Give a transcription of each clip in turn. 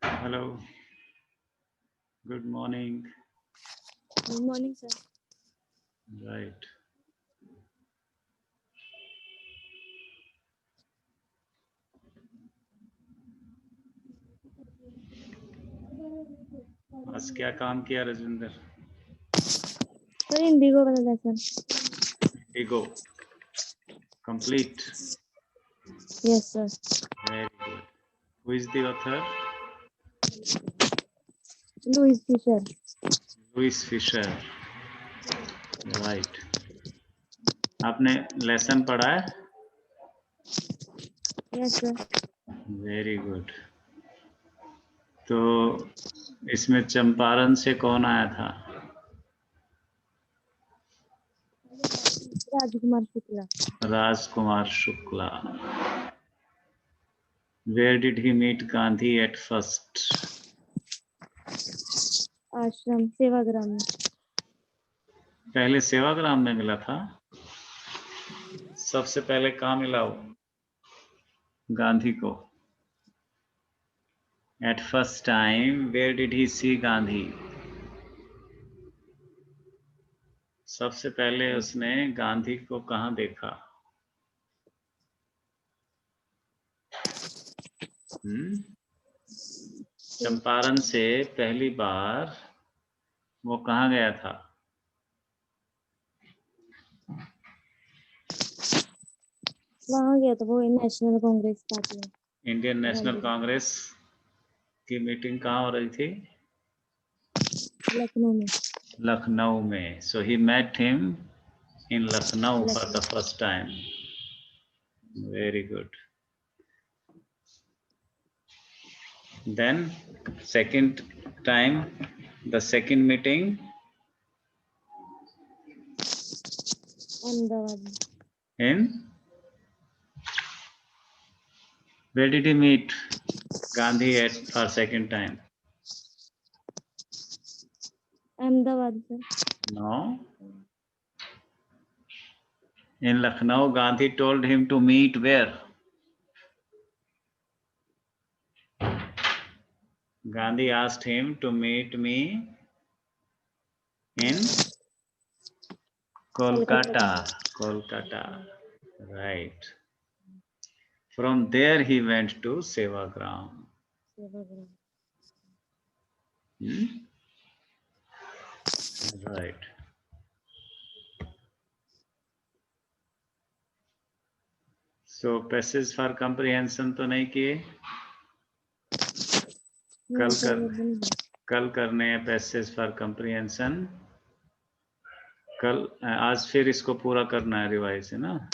Hello. Good morning. Good morning, sir. Right. आज क्या काम किया रजविंदर? सर इंडिगो वाला lesson. Ego. Complete. Yes, sir. Very good. Who is the author? Louis Fisher. Louis Fisher. Right. आपने lesson पढ़ा है? Yes, sir. Very good. तो इसमें चंपारण से कौन आया था? Rajkumar Shukla. Rajkumar Shukla. Where did he meet Gandhi at first? आश्रम सेवाग्राम में. पहले सेवाग्राम में मिला था. सबसे पहले कहाँ मिला वो गांधी को? At first time, where did he see Gandhi? सबसे पहले उसने गांधी को कहाँ देखा? चंपारण से पहली बार वो कहाँ गया था? वहाँ गया था वो नेशनल कांग्रेस पार्टी में. इंडियन नेशनल कांग्रेस की मीटिंग कहाँ हो रही थी? लखनऊ में. लखनऊ में. So he met him in Lucknow for the first time. Very good. Then second time, the second meeting Ahmedabad में. in where did he meet Gandhi at for second time? Ahmedabad से. No. In Lucknow, Gandhi told him to meet where? Gandhi asked him to meet me in Kolkata. Kolkata. Right. From there he went to Sevagram. Sevagram. Right. So passage for comprehension तो नहीं किए? कल करने हैं passage for comprehension. कल आज फिर इसको पूरा करना है रिवाइज, है ना?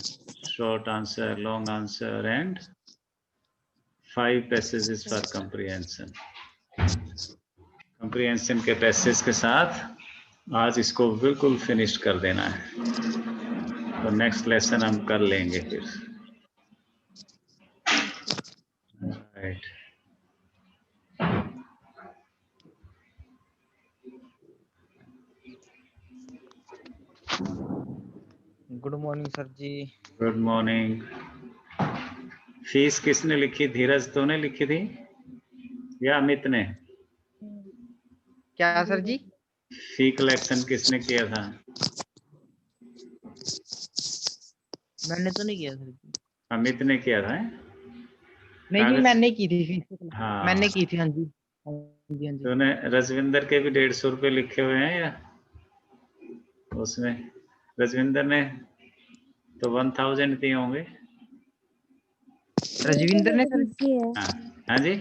Short answer, long answer and 5 passages for comprehension. Comprehension के पैसेज के साथ आज इसको बिल्कुल फिनिश कर देना है. तो नेक्स्ट लेसन हम कर लेंगे फिर. Right. Good morning sir ji. Good morning. Fees किसने लिखी? धीरज तो ने लिखी थी या अमित ने? क्या सर जी? फी कलेक्शन किसने किया था? मैंने तो नहीं किया सर जी. अमित ने किया था. नहीं जी, मैंने की थी फीस. हाँ, मैंने की थी. हाँ जी. हाँ जी, हाँ जी. तूने रजविंदर के भी 150 रुपए लिखे हुए हैं या उसमें? रजविंदर ने तो 1000 दिए होंगे. रजविंदर ने सर. बीसी है. हाँ जी.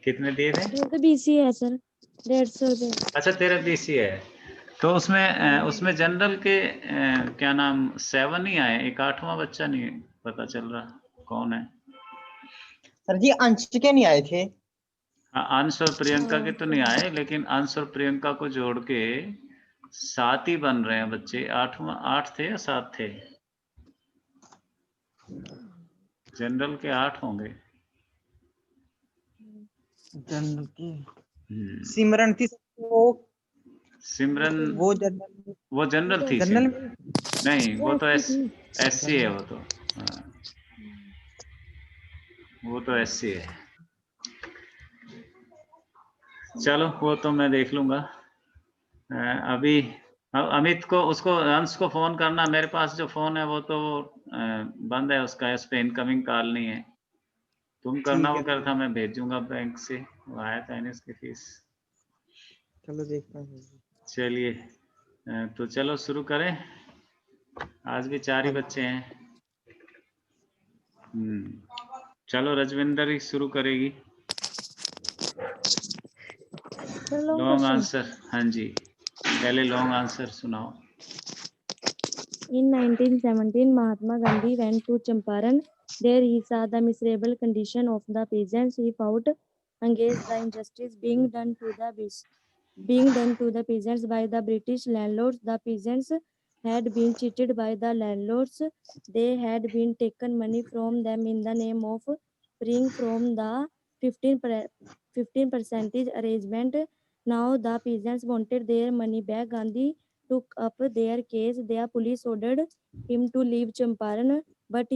कितने दिए थे? वो तो बीसी है सर. 150 रुपए. अच्छा, तेरा बीसी है तो उसमें जनरल के क्या नाम 7 ही आए. एक 8वां बच्चा नहीं पता चल रहा कौन है. सर जी अंश के नहीं आए थे. हाँ, अंश और प्रियंका के तो नहीं आए, लेकिन अंश और प्रियंका को जोड़ के 7 ही बन रहे हैं बच्चे. 8 थे या 7 थे? जनरल के 8 होंगे. जनरल की सिमरन थी वो. सिमरन वो जनरल वो जनरल थी जनरल सिमरन। नहीं वो तो ऐसी थी। एससी है वो तो। हाँ, वो तो एससी है। चलो वो तो मैं देख लूंगा। अभी अमित को उसको अंश को फोन करना। मेरे पास जो फोन है वो तो बंद है उसका, उस पे इनकमिंग कॉल नहीं है। तुम करना, ठीक वो है कर था, मैं भेजूंगा बैंक से। वो आया था इन्हें उसकी फीस। चलो देखता हूँ। चलिए तो चलो शुरू करें। आज भी 4 ही हाँ बच्चे हैं। चलो रजविंदर ही शुरू करेगी। Long long question. आंसर, हाँ जी, पहले लॉन्ग आंसर सुनाओ। In 1917, Mahatma Gandhi went to Champaran. There he saw the miserable condition of the peasants. He fought against the injustice being done to the peasants by the British landlords. The peasants had been cheated by the landlords. They had been taken money from them in the name of freeing from the 15 percentage arrangement. Now the peasants wanted their money back. Gandhi took up their case. The police ordered him to leave Champaran, but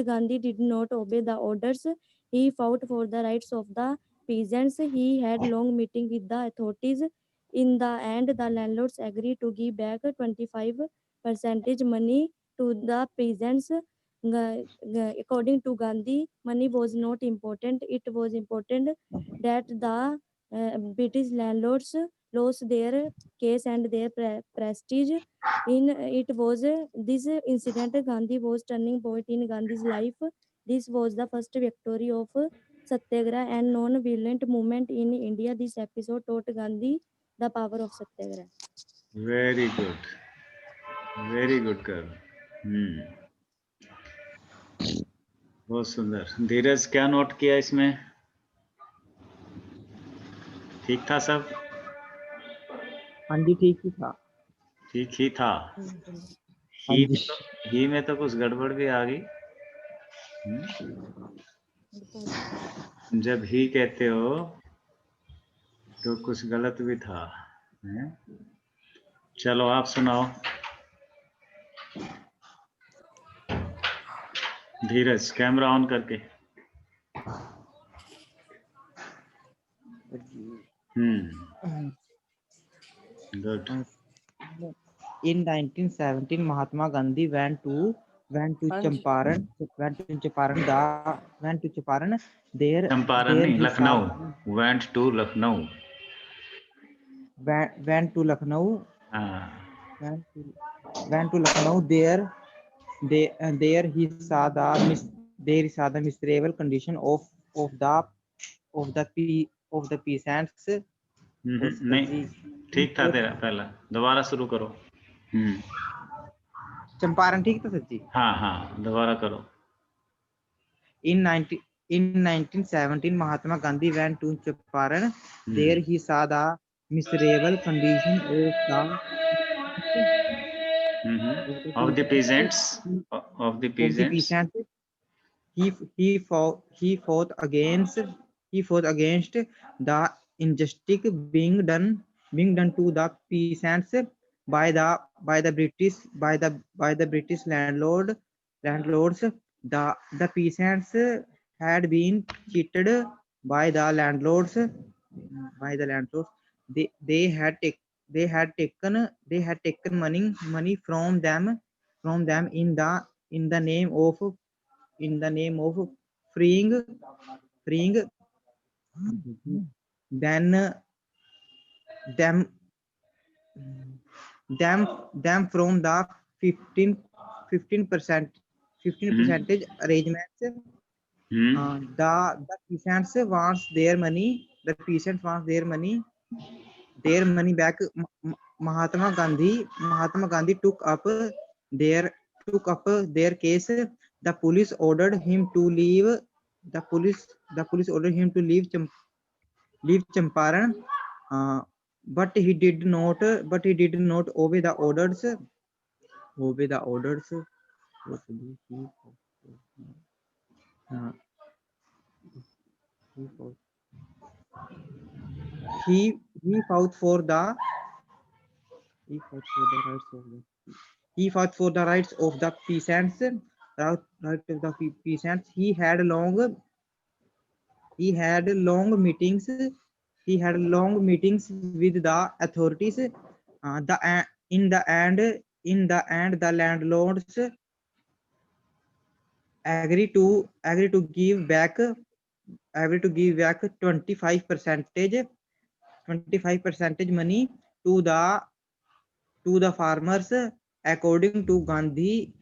Gandhi did not obey the orders. He fought for the rights of the peasants. He had long meeting with the authorities. In the end, the landlords agreed to give back 25 percentage money to the peasants. According to Gandhi, money was not important. It was important that the British landlords lost their case and their prestige. In it was this incident Gandhi was turning point in Gandhi's life. This was the first victory of Satyagraha and non-violent movement in India. This episode taught Gandhi the power of Satyagraha. Very good कर। बहुत सुंदर। धीरज क्या note किया इसमें? ठीक था सब? हाँ जी ठीक ही था। ठीक ही था। हाँ जी ही में तो कुछ गड़बड़ भी आ गई। जब ही कहते हो तो कुछ गलत भी था। हैं? चलो आप सुनाओ। धीरज कैमरा ऑन करके। Good. In 1917, Mahatma Gandhi went to Champaran. Went to Champaran. Champaran There नहीं, he saw Lucknow. Went to Lucknow. went to Lucknow. हाँ। Went to Lucknow. There he saw the miserable condition of the peasants. और sir नहीं जी ठीक था तेरा पहला, दोबारा शुरू करो। चंपारण ठीक था सर जी। हाँ हाँ दोबारा करो। In 1917, Mahatma Gandhi went to Champaran. There he saw the miserable condition of the peasants of the of the peasants peasants. He fought against the injustice being done to the peasants by the British landlords. The peasants had been cheated by the landlords. They had taken money from them in the name of freeing then them from the 15 percentage arrangements. The peasants wants their money. Their money back. Mahatma Gandhi took up their case. The police ordered him to leave. The police ordered him to leave Champaran, but he did not obey the orders. He fought for the He fought for the rights of the he fought for the rights of the peasants. Right of the peasants. He had long meetings. He had long meetings with the authorities. In the end, the landlords agree to give back 25 percentage money to the farmers. According to Gandhi,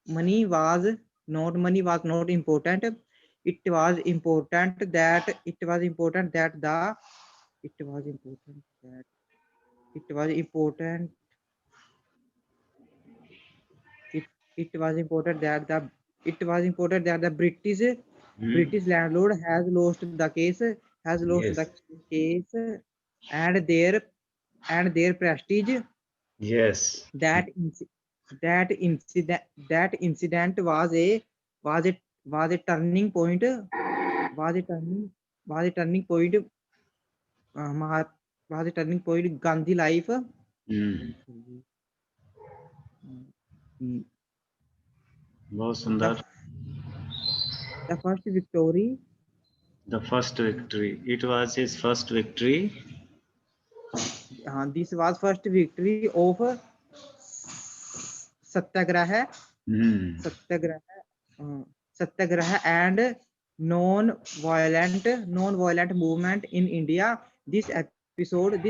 money was not important. It was important that it was important it, it was important that the it was important that the British landlord has lost the Yes. case, and their prestige. Yes. that inci- that incident was a was a turning point was a turning was a turning point Mahat was a turning point Gandhi life. Hmm, Mm, बहुत the सुंदर. the first victory The first victory. It was his first victory. this was first victory of satyagraha Hmm. satyagraha satyagraha and non-violent movement in India. This episode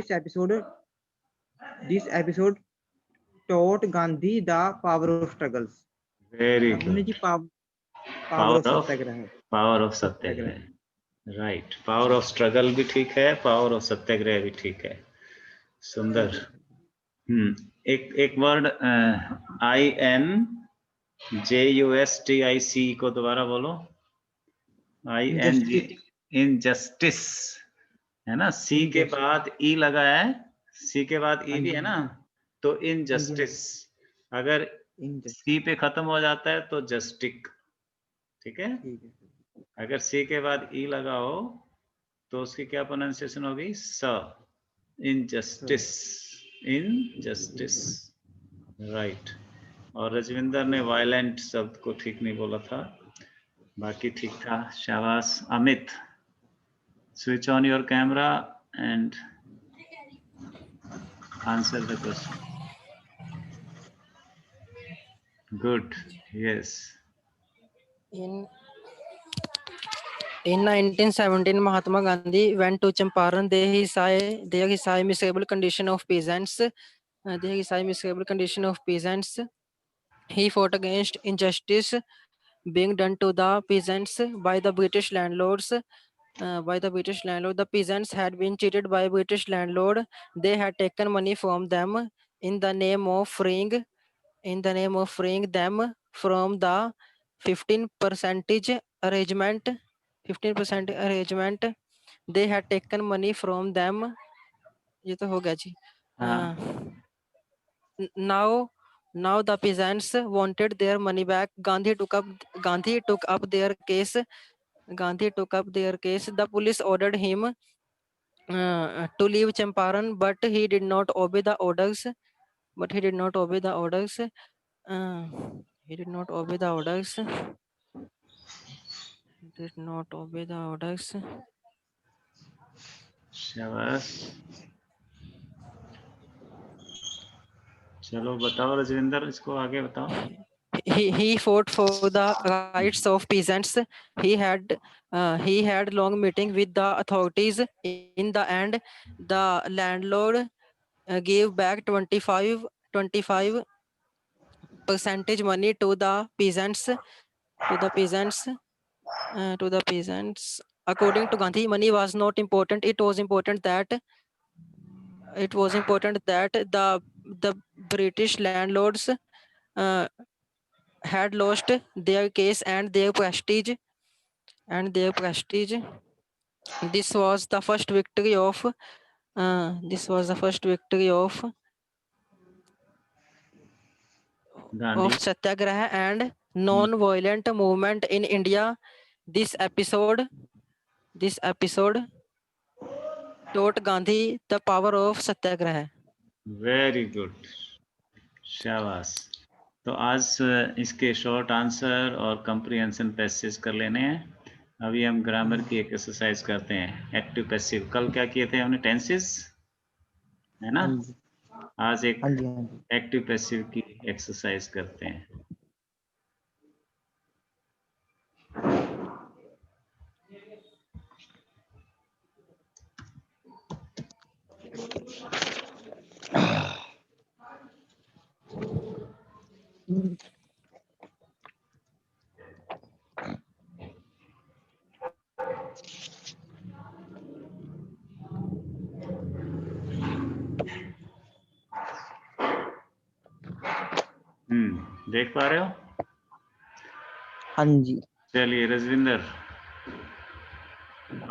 taught Gandhi the power of struggles. Very Abhimanyu good. जी power Power of of satyagraha. Satyagraha. Right. Power of struggle भी ठीक है, power of सत्याग्रह भी ठीक है. सुंदर. एक word INJUSTIC को दोबारा बोलो. ING. इनजस्टिस है ना. सी के बाद ई लगा है, सी के बाद ई भी है ना, तो इनजस्टिस. अगर सी पे खत्म हो जाता है तो जस्टिक. ठीक है. अगर सी के बाद ई लगा हो तो उसकी क्या प्रोनाउंसिएशन होगी? स. इनजस्टिस. इनजस्टिस. राइट. और रजविंदर ने वायलेंट शब्द को ठीक नहीं बोला था, बाकी ठीक था. शाबाश. Amit, switch on your camera and answer the question. Good. Yes. In 1917, Mahatma Gandhi went to Champaran. There he saw miserable condition of peasants. He fought against injustice being done to the peasants by the British landlords. The peasants had been cheated by British landlord. They had taken money from them in the name of freeing them from the 15% arrangement. 15% arrangement. They had taken money from them. ये तो हो गया जी. Now the peasants wanted their money back. Gandhi took up their case. The police ordered him to leave Champaran, but he did not obey the orders. He did not obey the orders. Did not obey the orders. शाबाश. चलो बताओ रजविंदर, इसको आगे बताओ. He fought for the rights of peasants. He had long meeting with the authorities. In the end, the landlord gave back 25 percentage money to the peasants. According to Gandhi, money was not important. It was important that the British landlords had lost their case and their prestige. This was the first victory of Gandhi. Satyagraha and non-violent movement in India. This episode taught Gandhi the power of satyagraha. Very good, शाबाश। तो आज इसके short answer और comprehension passage कर लेने हैं। अभी हम ग्रामर की एक एक्सरसाइज करते हैं, एक्टिव पैसिव। कल क्या किए थे हमने? टेंसेस, है ना? हाँ जी, आज एक हाँ जी, हाँ जी। एक्टिव पैसिव की एक्सरसाइज करते हैं। देख पा रहे हो? हाँ जी। चलिए Rajwinder,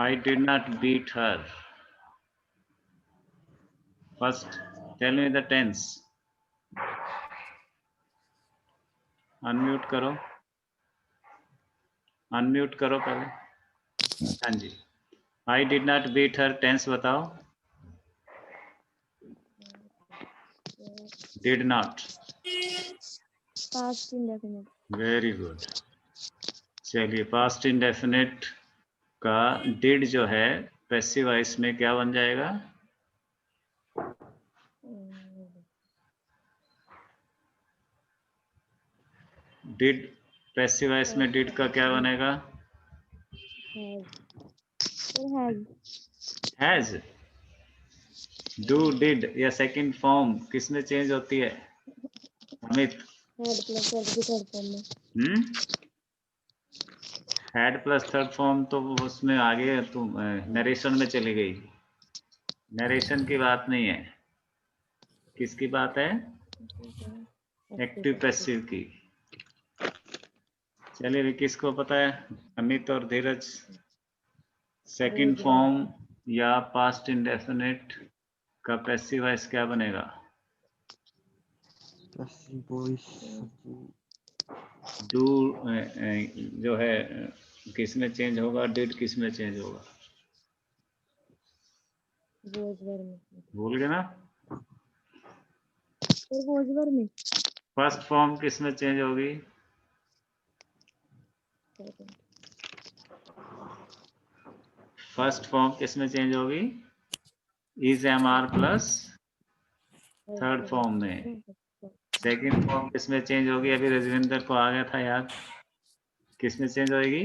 I did not beat her. First, tell me the tense. Unmute करो, unmute करो पहले। हाँ जी, I did not beat her, tense बताओ। Did not, Past indefinite. very good। चलिए past indefinite का did जो है पैसिव वॉइस में क्या बन जाएगा? Did पैसिव वॉइस में did का क्या बनेगा? Has. Has। Do, did या सेकंड फॉर्म किस में चेंज होती है अमित? Had plus had की third form में. हैड प्लस थर्ड फॉर्म तो उसमें आगे तुम नरेशन में चली गई। नरेशन की बात नहीं है, किसकी बात है? एक्टिव पैसिव की। चलिए अभी किसको पता है? अमित और धीरज, सेकंड फॉर्म या पास्ट इंडेफिनिट का पैसिव वॉइस क्या बनेगा? पैसिव वॉइस डू जो है किस में चेंज होगा? डिड किस में चेंज होगा? Was were में. भूल गए ना? फिर was were में. फर्स्ट फॉर्म किस में चेंज होगी? फर्स्ट फॉर्म किस में चेंज होगी? Is am are plus third form में। सेकंड फॉर्म किस में चेंज होगी? अभी रजविंदर को आ गया था याद, किस में चेंज होगी?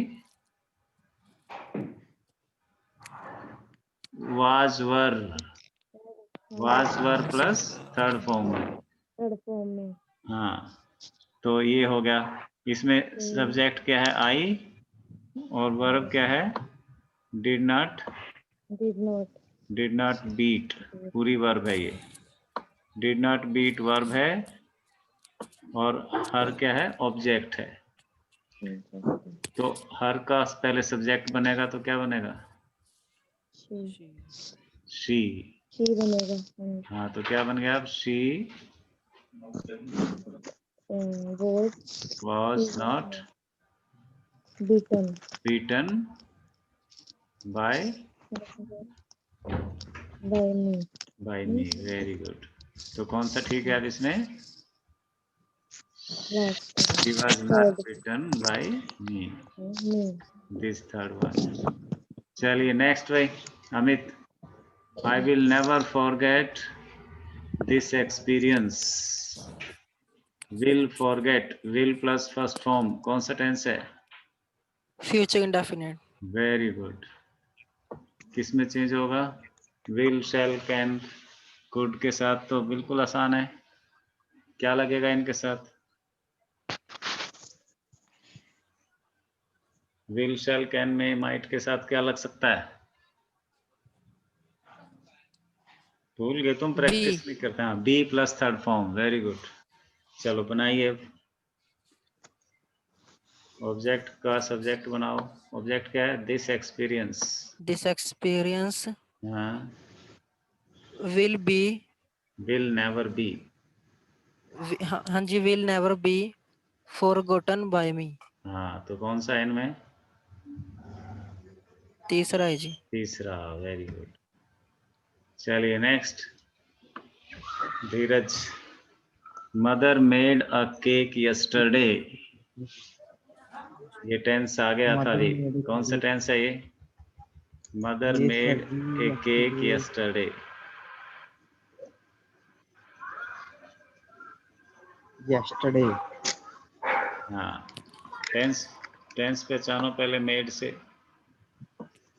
Was were plus third form में। थर्ड फॉर्म में. हाँ, तो ये हो गया। इसमें सब्जेक्ट क्या है? आई, और वर्ब क्या है? डिड नॉट बीट, पूरी वर्ब है ये। डिड नॉट बीट वर्ब है, और हर क्या है? ऑब्जेक्ट है। तो हर का पहले सब्जेक्ट बनेगा तो क्या बनेगा? शी। बनेगा. हाँ, तो क्या बन गया अब? She was not beaten by me। Very good. तो कौन सा ठीक है अब इसमें? She was not beaten by me, this third one। चलिए नेक्स्ट भाई Amit. I will never forget this experience। will forget, will plus first form कौन सा टेंस है? Future indefinite. Very good. किस में चेंज होगा? will, shall, can, could के साथ तो बिल्कुल आसान है। क्या लगेगा इनके साथ? will, shall, can में might के साथ क्या लग सकता है? भूल गए तुम, प्रैक्टिस नहीं करते। हाँ, be plus third form. Very good. चलो बनाइए। ऑब्जेक्ट का सब्जेक्ट बनाओ। ऑब्जेक्ट क्या है? This experience. This experience हाँ, will be. will never be। हाँ जी, will never be forgotten by me। हाँ, तो कौन सा इनमें? तीसरा है जी। तीसरा। Very good. चलिए next, Dheeraj. Mother made a cake yesterday. ये टेंस आ गया था अभी, कौन सा टेंस है ये? मदर ये मेड सर ए केक जी यस्टरडे। yesterday हाँ, टेंस टेंस पहचानो पहले मेड से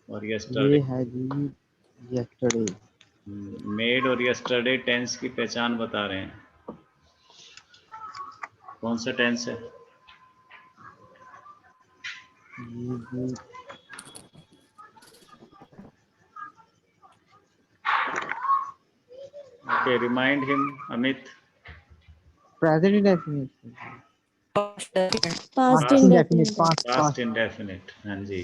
और यस्टरडे। ये है जी yesterday मेड और यस्टरडे टेंस की पहचान बता रहे हैं। कौन सा टेंस है? ये जी okay, remind him Amit. present indefinite Past definite. Past past indefinite indefinite. Past indefinite, हाँ जी।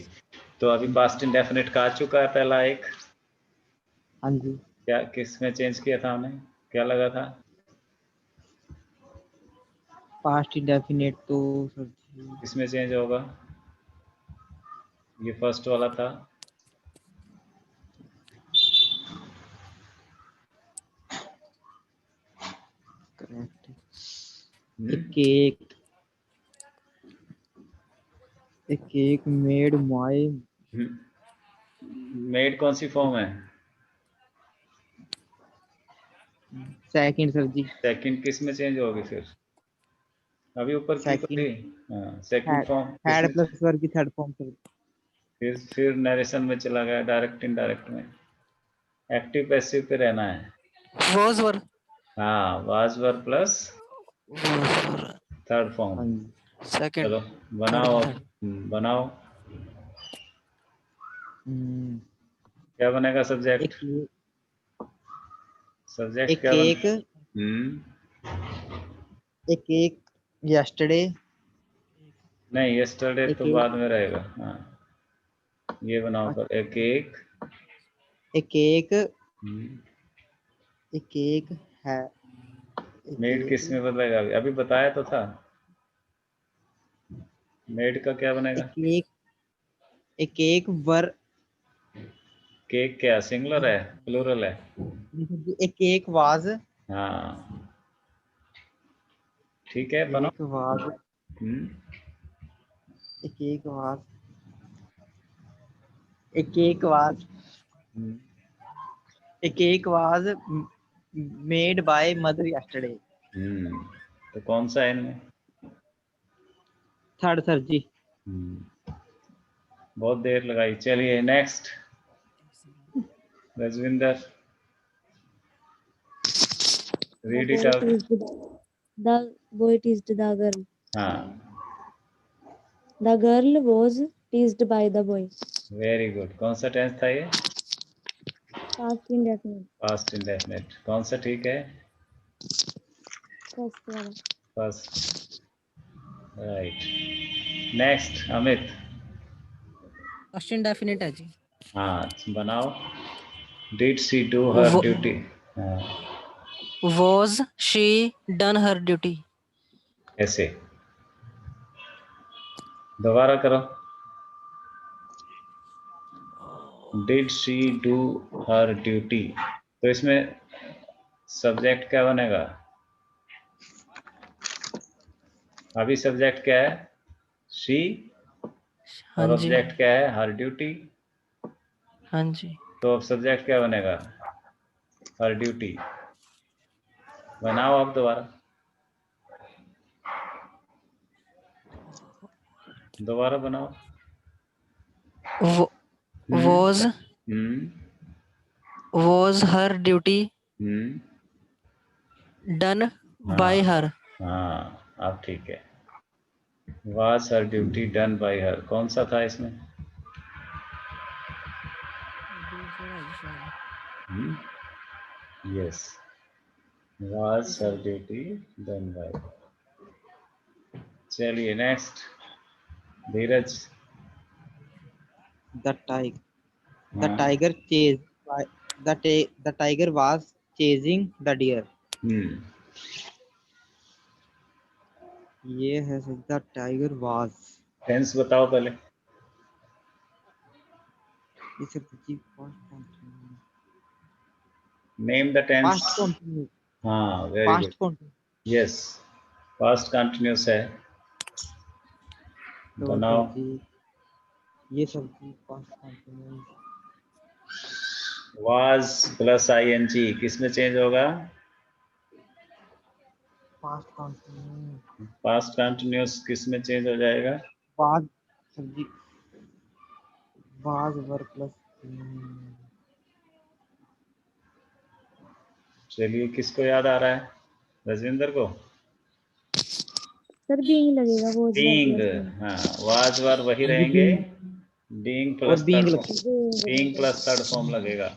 तो अभी पास्ट इंडेफिनिट का आ चुका है पहला एक। हाँ जी क्या किस में चेंज किया था हमें, क्या लगा था? past indefinite तो सर जी किसमें चेंज होगा? ये फर्स्ट वाला था। correct hmm? a cake made my made कौन सी फॉर्म है? second सर जी सेकंड किस में चेंज होगी फिर? अभी ऊपर की तो second थी। हाँ, सेकंड फॉर्म had किसमें? plus वर्ग की थर्ड फॉर्म सर फिर नरेशन में चला गया, डायरेक्ट इनडायरेक्ट में। एक्टिव पैसिव पे रहना है। Was were. हाँ, was were plus Was were. Third form. हाँ जी Second. चलो Third बनाओ अब। method. बनाओ, हम्म, क्या बनेगा एक सब्जेक्ट? सब्जेक्ट एक क्या केक एक केक yesterday नहीं, यस्टरडे एक तो बाद में रहेगा। हाँ, ये बनाओ पर एक एक। एक केक एक केक है एक मेड किस केक में बदलेगा? अभी बताया तो था। मेड का क्या बनेगा? एक केक वर केक क्या सिंगुलर है प्लूरल है? एक केक वाज हाँ, ठीक है, बनाओ। एक वाज हम्म, एक केक वाज एक केक वाज हम्म, एक cake was made by mother yesterday तो कौन सा है इनमें? थर्ड सर जी बहुत देर लगाई। चलिए next, Rajwinder, The read it boy out. teased the girl. हाँ, The girl was teased by the boy. Very good. कौन सा टेंस था ये? Past indefinite. Past indefinite. कौन सा ठीक है? First वाला. First, right. Next Amit. Past indefinite है जी. हाँ, बनाओ। Did she do her Wa- duty? हाँ, Was she done her duty? ऐसे दोबारा करो। Did she do her duty, तो इसमें सब्जेक्ट क्या बनेगा? अभी सब्जेक्ट क्या है? शी, हाँ और जी. ऑब्जेक्ट क्या है? Her duty. हाँ जी. तो अब सब्जेक्ट क्या बनेगा? Her duty. बनाओ आप दोबारा, दोबारा बनाओ। Wa- Was hmm, was her duty hmm, done by हाँ, her? हाँ, अब ठीक है। Was her duty done by her, कौन सा था इसमें? दूसरा है जी शायद. Yes, was her duty done by. चलिए next, Dheeraj. the tiger the हाँ, tiger chased by the tiger was chasing the deer ये है sir the tiger was tense बताओ पहले। ये सर जी first name the tense. Past continuous, हाँ very past good, continuous. Yes past continuous है। तो बनाओ। सर जी ये सर जी past continuous was plus ING किस में चेंज होगा? पास्ट कंटिन्यूस पास्ट कंटिन्यूस किस में चेंज हो जाएगा? Was sir ji was were plus चलिए किसको याद आ रहा है? रजविंदर को। सर बीइंग लगेगा, वो बीइंग, हाँ वाज वर वही रहेंगे, बीइंग और प्लस बीइंग थर्ड लगता form, being plus third form लगेगा।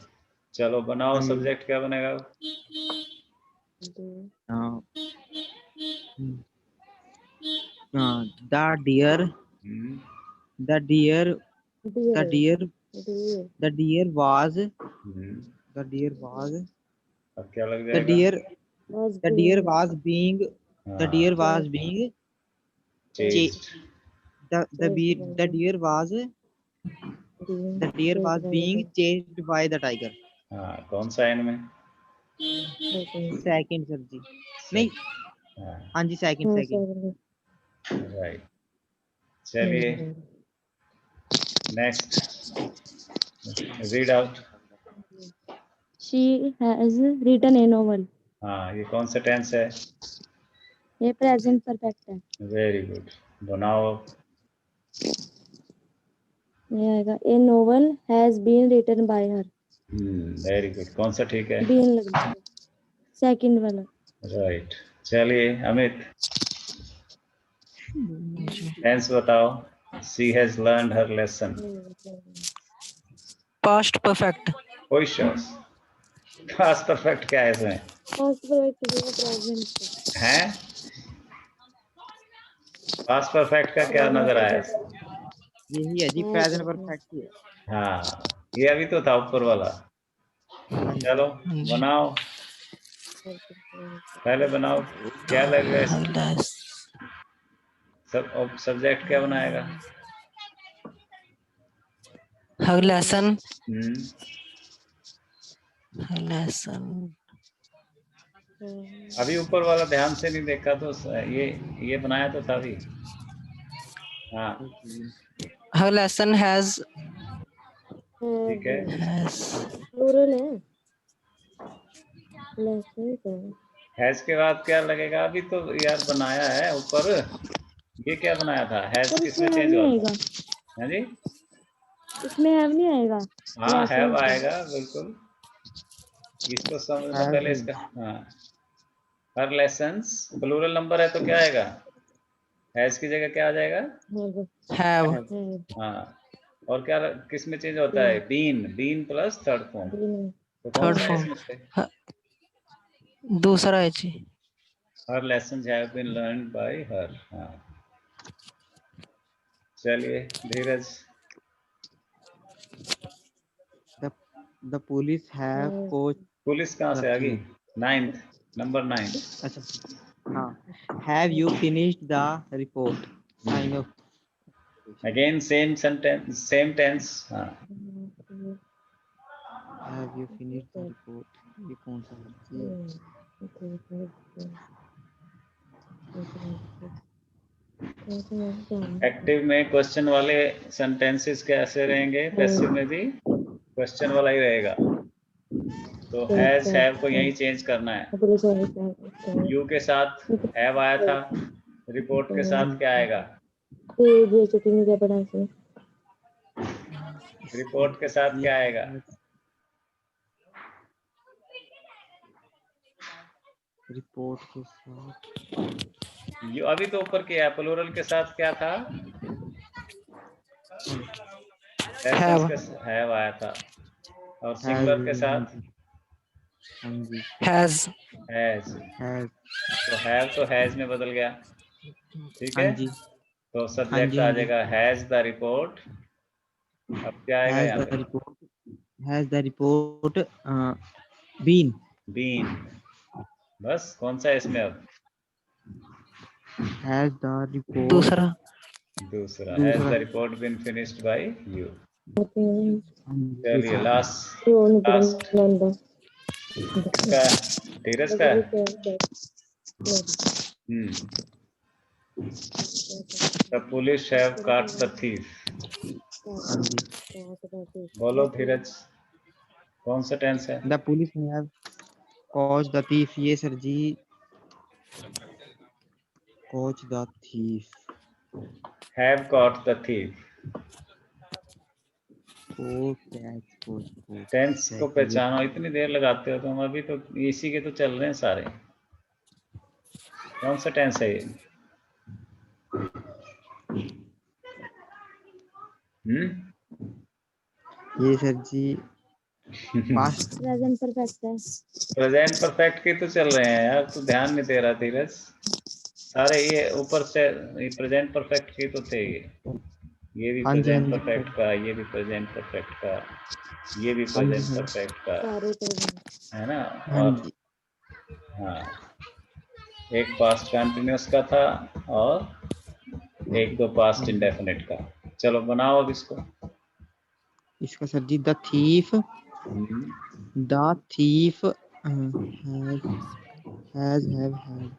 चलो बनाओ, सब्जेक्ट क्या बनेगा? The deer hmm, the deer the deer deer the deer was hmm, the deer was अब क्या लग द जाएगा? Deer was the deer was being the deer हाँ was being chased. the deer was being chased by the tiger। हाँ कौन सा इनमें? Second sir जी नहीं, हाँ हाँ जी सेकंड राइट। चलिए next, read out. She has written a novel. हाँ ये कौन सा टेंस है? ये प्रेजेंट परफेक्ट है। वेरी गुड, बनाओ। ये आएगा a novel has been written by her. Very good, कौन सा ठीक है? बीन लगेगा, सेकंड वाला। राइट। चलिए अमित जी। टेंस बताओ। She has learned her lesson. Past perfect. कोई शॉस पास्ट परफेक्ट क्या है इसमें? पास्ट परफेक्ट लगेगा प्रेजेंट। हैं पास्ट परफेक्ट का क्या नजर आया? यही है जी प्रेजेंट परफेक्ट ही है। हाँ ये अभी तो था ऊपर वाला। चलो जी। बनाओ, पहले बनाओ क्या लगेगा इसमें? Less. सब सब्जेक्ट क्या बनाएगा? Her lesson. हम्म, Her lesson. अभी ऊपर वाला ध्यान से नहीं देखा तो ये बनाया तो था अभी। हाँ Her lesson has ठीक है। प्लूरल है, लेसन है। हैज के बाद क्या लगेगा? अभी तो यार बनाया है ऊपर, ये क्या बनाया था? हैज पर किस में इसमें हैव चेंज नहीं हुआ? आएगा, हाँ जी, इसमें हैव नहीं आएगा। हाँ हैव Lessons है। आएगा बिल्कुल। इसको समझना पहले इसका। हाँ हर लेसन्स प्लूरल नंबर है तो क्या आएगा? हैज की जगह क्या आ जाएगा? have. हाँ और क्या किस में चेंज होता है? Been, been plus third form. तो कौन Third सा है form. इसमें से? दूसरा है जी। Her lessons have been learned by her. हाँ चलिए Dheeraj. The police have coached police कहाँ से आ गई? 9th, number 9। अच्छा हाँ have you finished the report? I know again same sentence, same tense. हाँ have you finished the report? ये कौन सा है? एक्टिव में क्वेश्चन वाले सेंटेंसेस कैसे रहेंगे? पैसिव में भी क्वेश्चन वाला ही रहेगा। तो हैज हैव को यही चेंज करना है। यू के साथ हैव आया था, रिपोर्ट के साथ क्या आएगा? क्या पढ़ा से? रिपोर्ट के साथ क्या आएगा? रिपोर्ट के साथ यू अभी तो ऊपर किया, प्लूरल के साथ क्या था? हैव आया था। और सिंगुलर के साथ Has. हैज। तो हैव तो हैज में बदल गया, ठीक है। तो सब्जेक्ट आ जाएगा हैज द रिपोर्ट। अब क्या आएगा यहाँ पे? Has the report been. Been, बस कौन सा है इसमें अब? हैज द रिपोर्ट दूसरा। Has the report been finished by you. चलिए लास्ट का धीरज का the police have caught the thief। हाँ जी, बोलो धीरज, कौन सा टेंस है? The police have caught the thief, ये सर जी caught the thief, have caught the thief। को कैच टेंस को पहचानो, इतनी देर लगाते हो तुम, अभी तो इसी के तो चल रहे हैं सारे। कौन सा टेंस है ये? ये सर जी पास्ट प्रेजेंट परफेक्ट है। प्रेजेंट परफेक्ट की तो चल रहे हैं यार, तू ध्यान नहीं दे रहा धीरज। सारे ये ऊपर से प्रेजेंट परफेक्ट की तो थे ये भी हाँ जी, प्रेजेंट हाँ जी, परफेक्ट का, ये भी प्रेजेंट परफेक्ट का, ये भी हाँ जी, प्रेजेंट हाँ परफेक्ट का, सारे present। है ना? हाँ और जी, हाँ, एक पास्ट कंटिन्यूअस का था और एक दो पास्ट इंडेफिनिट का। चलो बनाओ अब इसको। इसका sir ji the thief has have had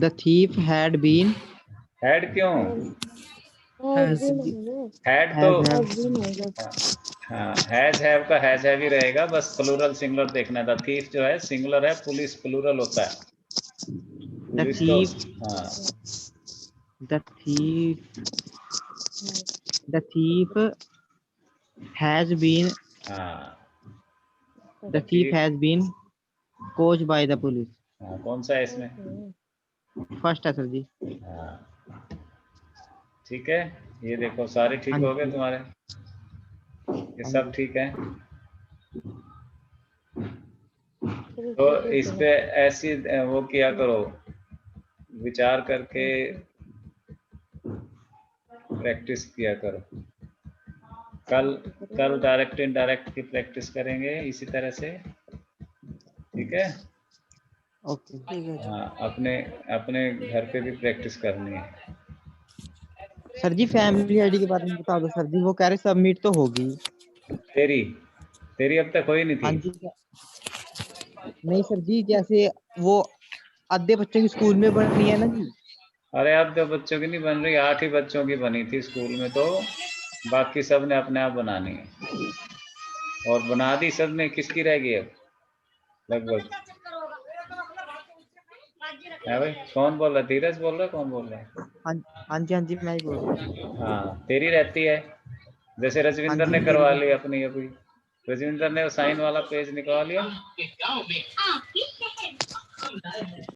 the thief had been had क्यों? Has has been है। हैड तो have Has been होगा। हाँ, हैज हैव का हैज हैव ही रहेगा, बस प्लूरल सिंगुलर देखना था। थीफ जो है सिंगुलर है, पुलिस प्लूरल होता है। the पुलिस तो thief हाँ, the thief has been हाँ, the thief has been caught by the police। हाँ, कौन सा है इसमें? फर्स्ट है सर जी। हाँ, ठीक है, ये देखो सारे ठीक हाँ हो गए जी, तुम्हारे, ये हाँ सब जी, ठीक है। तो इस पे ऐसी वो किया करो, विचार करके प्रैक्टिस किया करो। कल डायरेक्ट इनडायरेक्ट की प्रैक्टिस करेंगे इसी तरह से, ठीक है? ओके ठीक है। हाँ, अपने अपने घर पे भी प्रैक्टिस करनी है। सर जी। फैमिली आईडी के बारे में बता दो सर जी, वो कह रहे सबमिट तो होगी। तेरी अब तक हुई नहीं हाँ थी? जी, नहीं सर जी, जैसे वो आधे बच्चों की स्कूल में बनी है ना जी। अरे अब तो बच्चों की नहीं बन रही, 8 ही बच्चों की बनी थी स्कूल में, तो बाकी सब ने अपने आप बनानी है। और बना दी सब ने, किसकी रह गई अब लगभग? है भाई, कौन बोल रहा है? धीरज बोल रहा है? कौन बोल रहा है? हाँ हाँ जी, हाँ जी, मैं ही बोल रहा हूँ। हाँ, तेरी रहती है। जैसे हाँ रजविंदर जी, ने मेरी करवा ली अपनी, अभी रजविंदर ने साइन वाला पेज निकलवा लिया।